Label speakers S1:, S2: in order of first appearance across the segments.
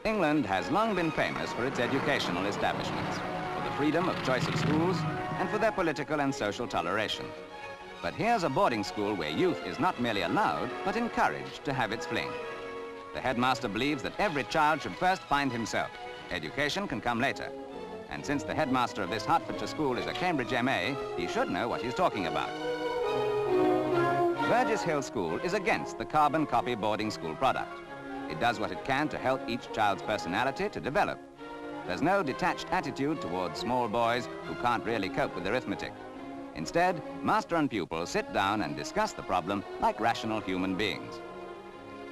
S1: England has long been famous for its educational establishments, for the freedom of choice of schools, and for their political and social toleration. But here's a boarding school where youth is not merely allowed, but encouraged to have its fling. The headmaster believes that every child should first find himself. Education can come later. And since the headmaster of this Hertfordshire school is a Cambridge MA, he should know what he's talking about. Burgess Hill School is against the carbon copy boarding school product. It does what it can to help each child's personality to develop. There's no detached attitude towards small boys who can't really cope with arithmetic. Instead, master and pupil sit down and discuss the problem like rational human beings.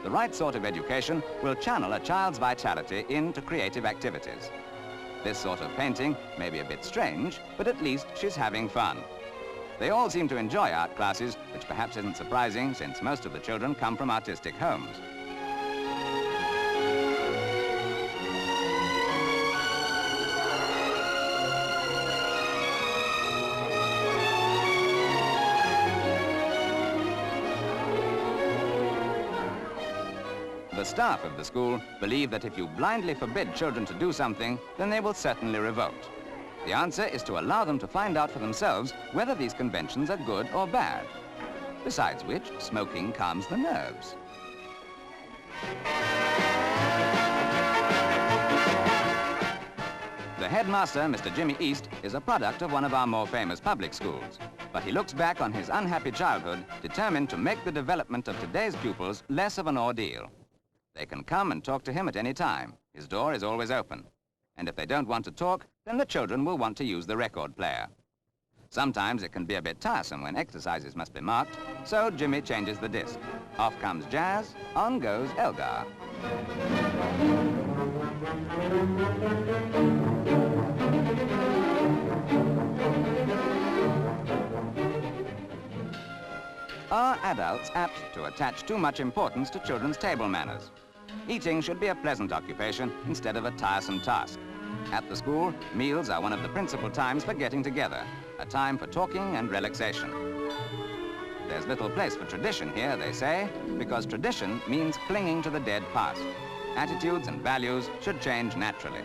S1: The right sort of education will channel a child's vitality into creative activities. This sort of painting may be a bit strange, but at least she's having fun. They all seem to enjoy art classes, which perhaps isn't surprising since most of the children come from artistic homes. The staff of the school believe that if you blindly forbid children to do something, then they will certainly revolt. The answer is to allow them to find out for themselves whether these conventions are good or bad. Besides which, smoking calms the nerves. The headmaster, Mr. Jimmy East, is a product of one of our more famous public schools. But he looks back on his unhappy childhood, determined to make the development of today's pupils less of an ordeal. They can come and talk to him at any time. His door is always open. And if they don't want to talk, then the children will want to use the record player. Sometimes it can be a bit tiresome when exercises must be marked, so Jimmy changes the disc. Off comes jazz, on goes Elgar. Are adults apt to attach too much importance to children's table manners? Eating should be a pleasant occupation instead of a tiresome task. At the school, meals are one of the principal times for getting together, a time for talking and relaxation. There's little place for tradition here, they say, because tradition means clinging to the dead past. Attitudes and values should change naturally.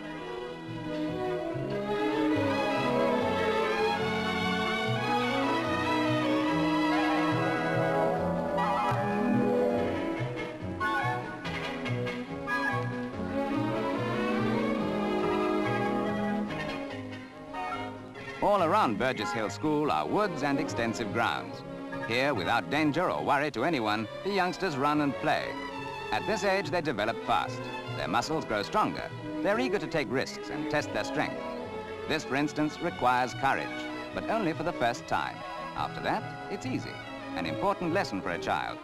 S1: All around Burgess Hill School are woods and extensive grounds. Here, without danger or worry to anyone, the youngsters run and play. At this age, they develop fast. Their muscles grow stronger. They're eager to take risks and test their strength. This, for instance, requires courage, but only for the first time. After that, it's easy. An important lesson for a child.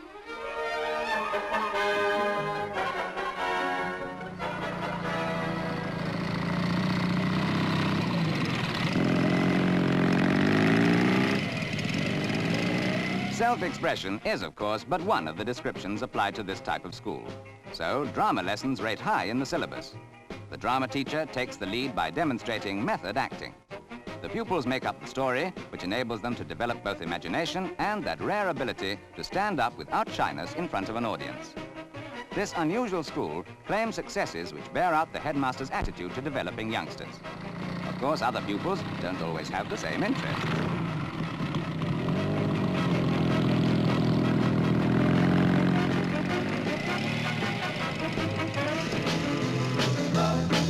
S1: Self-expression is, of course, but one of the descriptions applied to this type of school. So, drama lessons rate high in the syllabus. The drama teacher takes the lead by demonstrating method acting. The pupils make up the story, which enables them to develop both imagination and that rare ability to stand up without shyness in front of an audience. This unusual school claims successes which bear out the headmaster's attitude to developing youngsters. Of course, other pupils don't always have the same interests.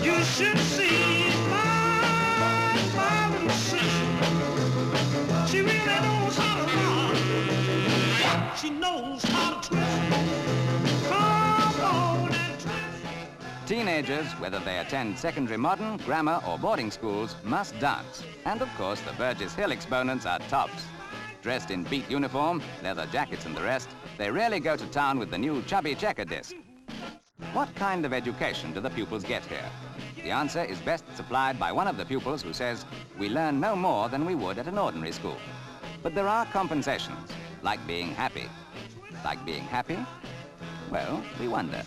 S2: You should see my sister. She really knows how to rock. She knows how to twist. Come on and twist.
S1: Teenagers, whether they attend secondary modern, grammar or boarding schools, must dance. And of course, the Burgess Hill exponents are tops. Dressed in beat uniform, leather jackets and the rest, they rarely go to town with the new chubby checker disc. What kind of education do the pupils get here? The answer is best supplied by one of the pupils who says, "We learn no more than we would at an ordinary school." But there are compensations, like being happy. Like being happy? Well, we wonder.